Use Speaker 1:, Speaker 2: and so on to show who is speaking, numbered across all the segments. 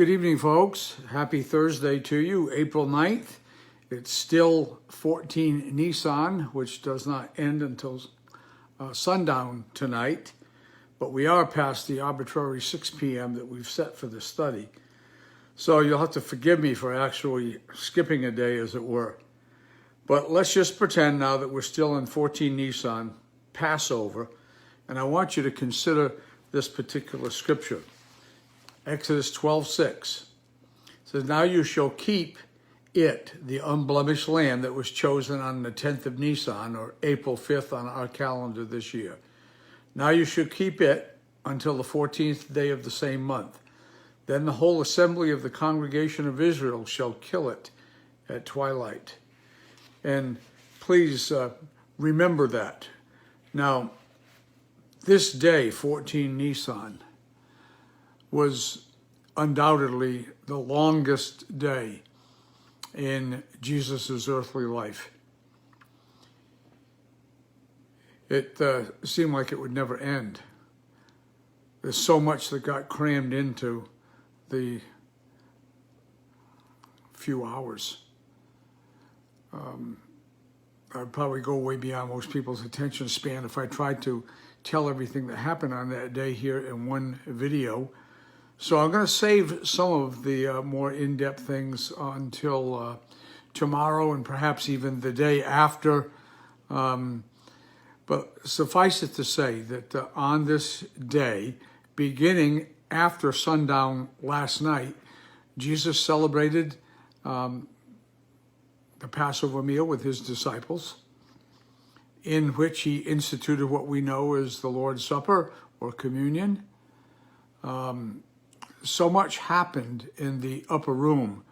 Speaker 1: Good evening, folks. Happy Thursday to you, April 9th. It's still 14 Nissan, which does not end until sundown tonight, but we are past the arbitrary 6 p.m. that we've set for the study. So you'll have to forgive me for actually skipping a day, as it were. But let's just pretend now that we're still in 14 Nissan, Passover, and I want you to consider this particular scripture. Exodus 12:6 says, "Now you shall keep it, the unblemished lamb that was chosen on the 10th of Nissan, or April 5th on our calendar this year. Now you shall keep it until the 14th day of the same month. Then the whole assembly of the congregation of Israel shall kill it at twilight." And please remember that. Now, this day, 14 Nissan, was undoubtedly the longest day in Jesus' earthly life. It seemed like it would never end. There's so much that got crammed into the few hours. I'd probably go way beyond most people's attention span if I tried to tell everything that happened on that day here in one video. So I'm going to save some of the more in-depth things until tomorrow and perhaps even the day after. But suffice it to say that on this day, beginning after sundown last night, Jesus celebrated the Passover meal with his disciples, in which he instituted what we know as the Lord's Supper or communion. So much happened in the upper room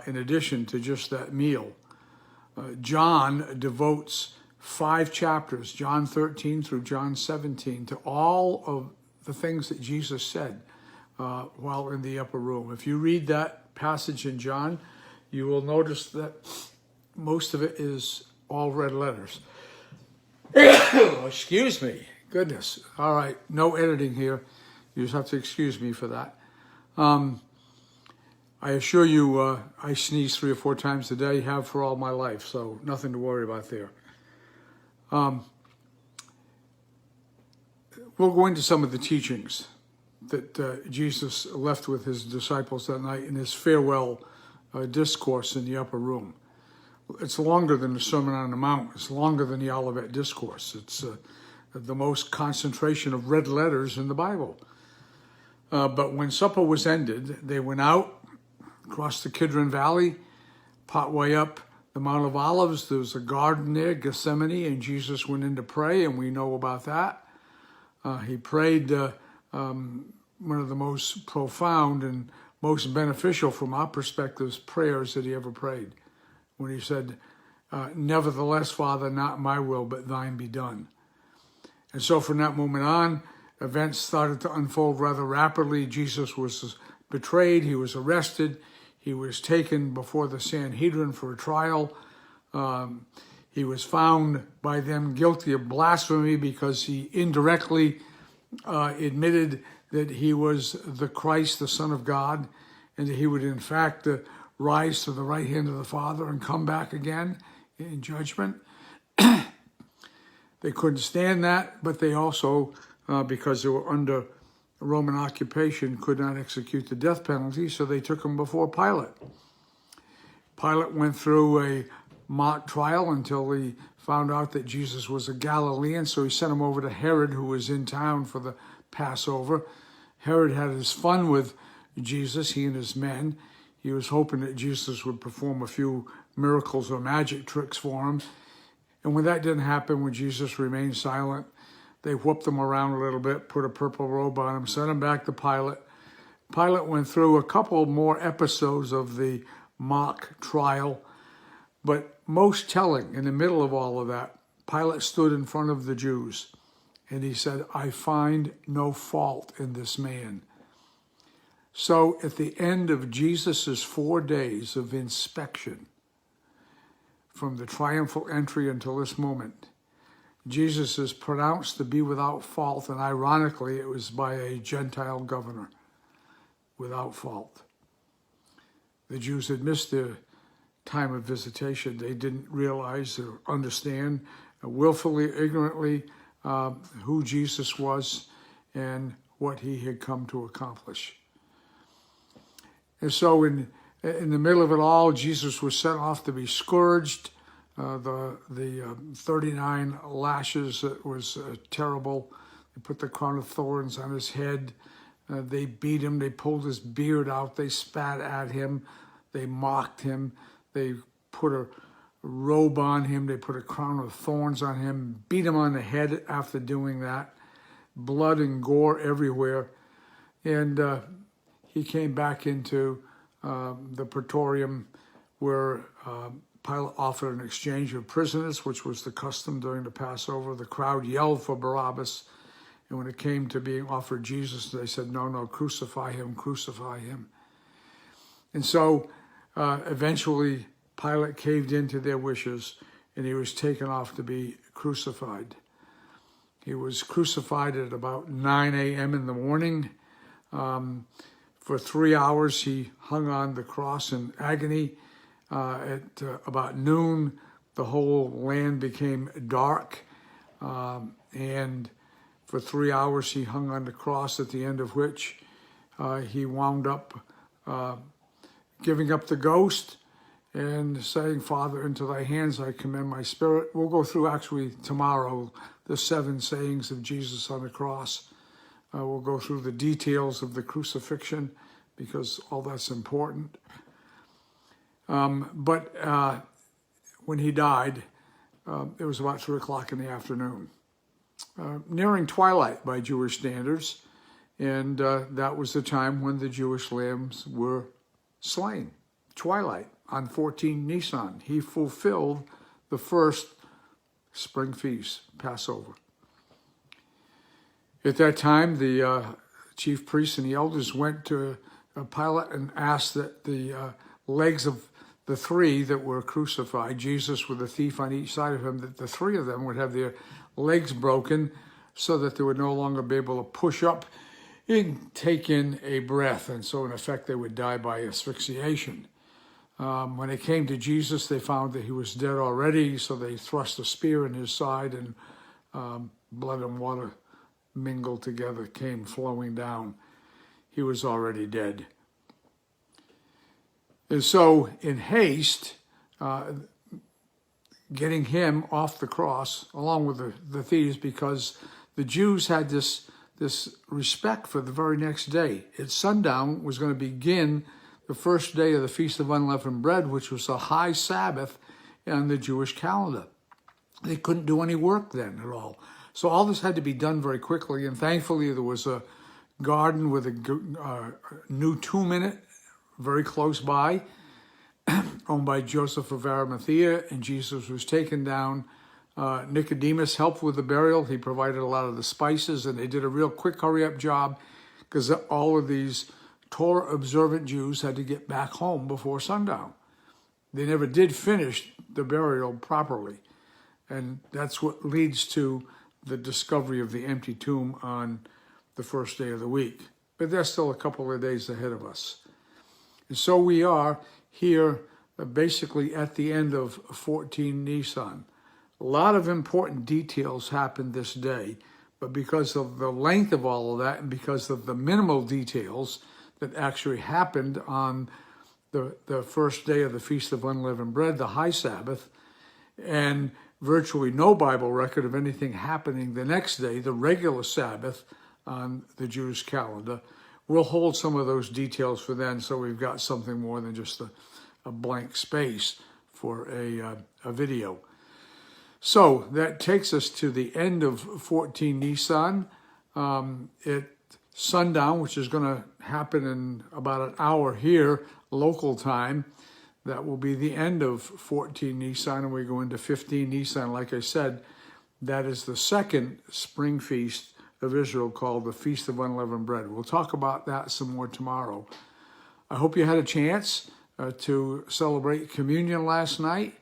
Speaker 1: in addition to just that meal. John devotes 5 chapters, John 13 through John 17, to all of the things that Jesus said while in the upper room. If you read that passage in John, you will notice that most of it is all red letters. Excuse me. Goodness. All right. No editing here. You just have to excuse me for that. I assure you, I sneeze 3 or 4 times a day, have for all my life, so nothing to worry about there. We'll go into some of the teachings that Jesus left with his disciples that night in his farewell discourse in the upper room. It's longer than the Sermon on the Mount. It's longer than the Olivet Discourse. It's the most concentration of red letters in the Bible. But when supper was ended, they went out, across the Kidron Valley, partway up the Mount of Olives. There was a garden there, Gethsemane, and Jesus went in to pray, and we know about that. He prayed one of the most profound and most beneficial from our perspectives prayers that he ever prayed, when he said, "Nevertheless, Father, not my will, but thine be done." And so from that moment on, events started to unfold rather rapidly. Jesus was betrayed. He was arrested. He was taken before the Sanhedrin for a trial. He was found by them guilty of blasphemy because he indirectly admitted that he was the Christ, the Son of God, and that he would in fact rise to the right hand of the Father and come back again in judgment. They couldn't stand that, but they also, because they were under Roman occupation, could not execute the death penalty, so they took him before Pilate. Pilate went through a mock trial until he found out that Jesus was a Galilean, so he sent him over to Herod, who was in town for the Passover. Herod had his fun with Jesus, he and his men. He was hoping that Jesus would perform a few miracles or magic tricks for him. And when that didn't happen, when Jesus remained silent, they whooped him around a little bit, put a purple robe on him, sent him back to Pilate. Pilate went through a couple more episodes of the mock trial, but most telling, in the middle of all of that, Pilate stood in front of the Jews and he said, "I find no fault in this man." So at the end of Jesus' 4 days of inspection, from the triumphal entry until this moment, Jesus is pronounced to be without fault, and ironically, it was by a Gentile governor, without fault. The Jews had missed their time of visitation. They didn't realize or understand willfully, ignorantly, who Jesus was and what he had come to accomplish. And so in the middle of it all, Jesus was sent off to be scourged. The 39 lashes, it was terrible. They put the crown of thorns on his head. They beat him. They pulled his beard out. They spat at him. They mocked him. They put a robe on him. They put a crown of thorns on him, beat him on the head after doing that. Blood and gore everywhere. And he came back into the praetorium where Pilate offered an exchange of prisoners, which was the custom during the Passover. The crowd yelled for Barabbas. And when it came to being offered Jesus, they said, no, no, crucify him, crucify him. And so eventually Pilate caved into their wishes and he was taken off to be crucified. He was crucified at about 9 a.m. in the morning. For 3 hours, he hung on the cross in agony. At about noon, the whole land became dark. And for 3 hours, he hung on the cross, at the end of which he wound up giving up the ghost and saying, Father, into thy hands I commend my spirit. We'll go through actually tomorrow the 7 sayings of Jesus on the cross. We'll go through the details of the crucifixion because all that's important. But when he died, it was about 3 o'clock in the afternoon, nearing twilight by Jewish standards. And that was the time when the Jewish lambs were slain. Twilight on 14 Nissan. He fulfilled the first spring feast, Passover. At that time, the chief priests and the elders went to Pilate and asked that the legs of the 3 that were crucified, Jesus with a thief on each side of him, that the 3 of them would have their legs broken so that they would no longer be able to push up and take in a breath. And so in effect, they would die by asphyxiation. When they came to Jesus, they found that he was dead already. So they thrust a spear in his side and blood and water mingled together, came flowing down. He was already dead. And so in haste, getting him off the cross, along with the thieves, because the Jews had this respect for the very next day. At sundown was going to begin the first day of the Feast of Unleavened Bread, which was a high Sabbath on the Jewish calendar. They couldn't do any work then at all. So all this had to be done very quickly, and thankfully there was a garden with a new tomb in it, very close by, owned by Joseph of Arimathea, and Jesus was taken down. Nicodemus helped with the burial. He provided a lot of the spices, and they did a real quick hurry-up job because all of these Torah-observant Jews had to get back home before sundown. They never did finish the burial properly, and that's what leads to the discovery of the empty tomb on the first day of the week. But there's still a couple of days ahead of us. And so we are here basically at the end of 14 Nissan. A lot of important details happened this day, but because of the length of all of that and because of the minimal details that actually happened on the first day of the Feast of Unleavened Bread, the high Sabbath, and virtually no Bible record of anything happening the next day, the regular Sabbath on the Jewish calendar, we'll hold some of those details for then, so we've got something more than just a blank space for a video. So that takes us to the end of 14 Nissan. At sundown, which is going to happen in about an hour here, local time, that will be the end of 14 Nissan, and we go into 15 Nissan. Like I said, that is the second spring feast of Israel called the Feast of Unleavened Bread. We'll talk about that some more tomorrow. I hope you had a chance to celebrate communion last night,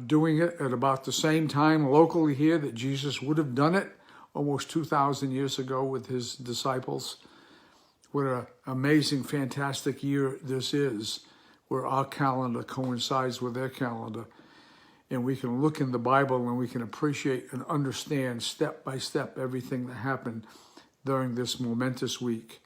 Speaker 1: doing it at about the same time locally here that Jesus would have done it almost 2,000 years ago with his disciples. What an amazing, fantastic year this is. where our calendar coincides with their calendar. And we can look in the Bible and we can appreciate and understand step by step everything that happened during this momentous week.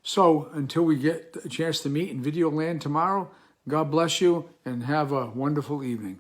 Speaker 1: So until we get a chance to meet in video land tomorrow, God bless you and have a wonderful evening.